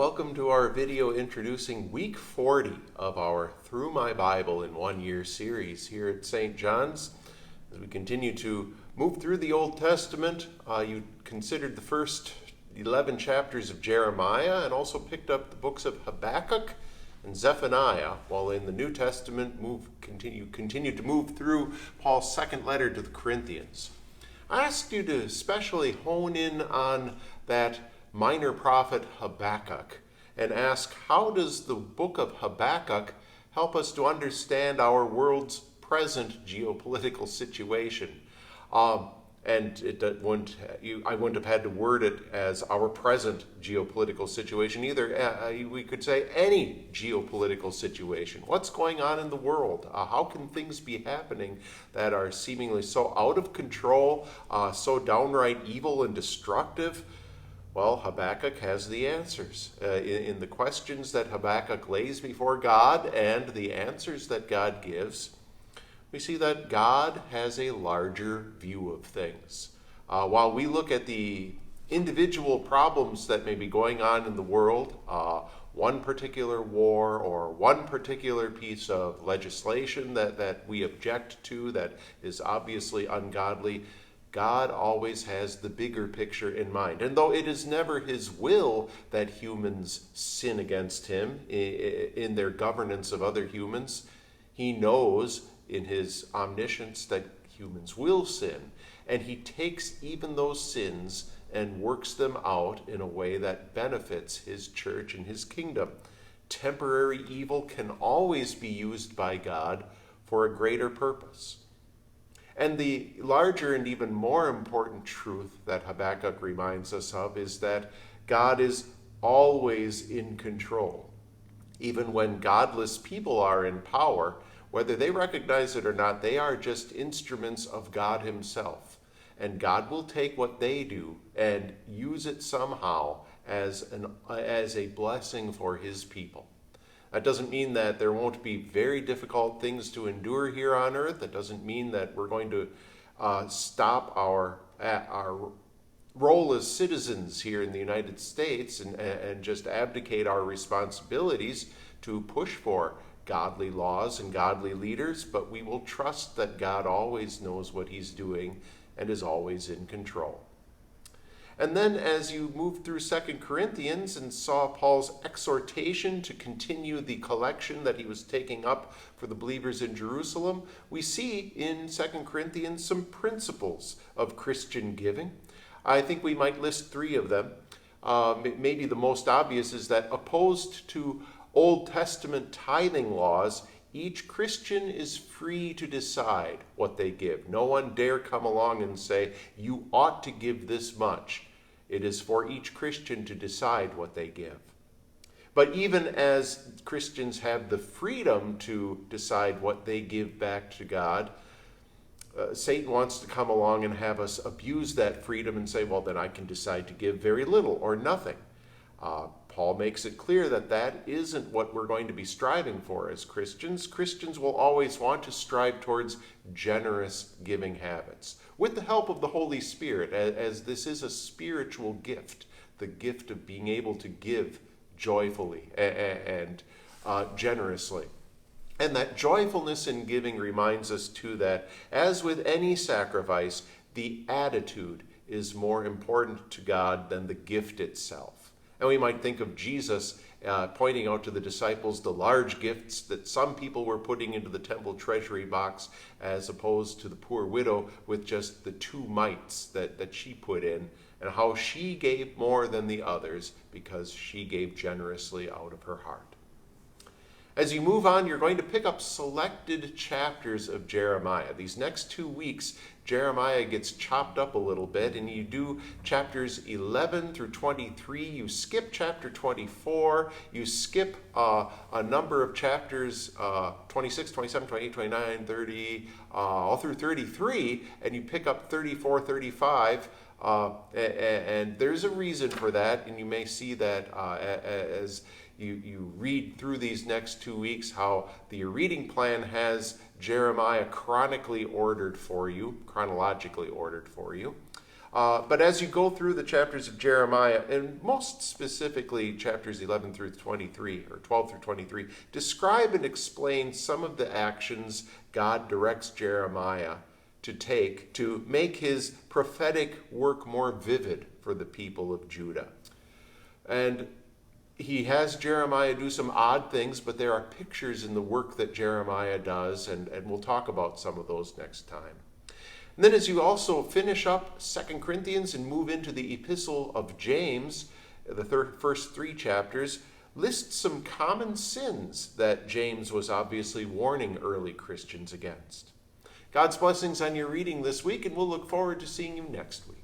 welcome to our video introducing week 40 of our Through My Bible in 1 Year series here at St. John's. As we continue to move through the Old Testament, you considered the first 11 chapters of Jeremiah and also picked up the books of Habakkuk and Zephaniah, while in the New Testament continue to move through Paul's second letter to the Corinthians. I asked you to especially hone in on that minor prophet Habakkuk and ask, how does the book of Habakkuk help us to understand our world's present geopolitical situation? I wouldn't have had to word it as our present geopolitical situation either. We could say any geopolitical situation. What's going on in the world? How can things be happening that are seemingly so out of control, so downright evil and destructive? Well, Habakkuk has the answers. In the questions that Habakkuk lays before God and the answers that God gives, we see that God has a larger view of things. While we look at the individual problems that may be going on in the world, one particular war or one particular piece of legislation that we object to that is obviously ungodly, God always has the bigger picture in mind. And though it is never his will that humans sin against him in their governance of other humans, he knows in his omniscience that humans will sin. And he takes even those sins and works them out in a way that benefits his church and his kingdom. Temporary evil can always be used by God for a greater purpose. And the larger and even more important truth that Habakkuk reminds us of is that God is always in control. Even when godless people are in power, whether they recognize it or not, they are just instruments of God himself. And God will take what they do and use it somehow as a blessing for his people. That doesn't mean that there won't be very difficult things to endure here on earth. That doesn't mean that we're going to stop our role as citizens here in the United States and just abdicate our responsibilities to push for godly laws and godly leaders, but we will trust that God always knows what he's doing and is always in control. And then as you move through 2 Corinthians and saw Paul's exhortation to continue the collection that he was taking up for the believers in Jerusalem, we see in 2 Corinthians some principles of Christian giving. I think we might list three of them. Maybe the most obvious is that opposed to Old Testament tithing laws, each Christian is free to decide what they give. No one dare come along and say, you ought to give this much. It is for each Christian to decide what they give. But even as Christians have the freedom to decide what they give back to God, Satan wants to come along and have us abuse that freedom and say, well, then I can decide to give very little or nothing. Paul makes it clear that that isn't what we're going to be striving for as Christians. Christians will always want to strive towards generous giving habits with the help of the Holy Spirit, as this is a spiritual gift, the gift of being able to give joyfully and generously. And that joyfulness in giving reminds us too that, as with any sacrifice, the attitude is more important to God than the gift itself. And we might think of Jesus pointing out to the disciples the large gifts that some people were putting into the temple treasury box, as opposed to the poor widow with just the 2 mites that she put in, and how she gave more than the others because she gave generously out of her heart. As you move on, you're going to pick up selected chapters of Jeremiah. These next 2 weeks, Jeremiah gets chopped up a little bit, and you do chapters 11 through 23. You skip chapter 24. You skip a number of chapters, 26, 27, 28, 29, 30, all through 33, and you pick up 34, 35. And there's a reason for that, and you may see that as you read through these next 2 weeks, how the reading plan has Jeremiah chronologically ordered for you. But as you go through the chapters of Jeremiah, and most specifically chapters 11 through 23, or 12 through 23, describe and explain some of the actions God directs Jeremiah to take to make his prophetic work more vivid for the people of Judah. And he has Jeremiah do some odd things, but there are pictures in the work that Jeremiah does, and we'll talk about some of those next time. And then as you also finish up 2 Corinthians and move into the epistle of James, the first 3 chapters, list some common sins that James was obviously warning early Christians against. God's blessings on your reading this week, and we'll look forward to seeing you next week.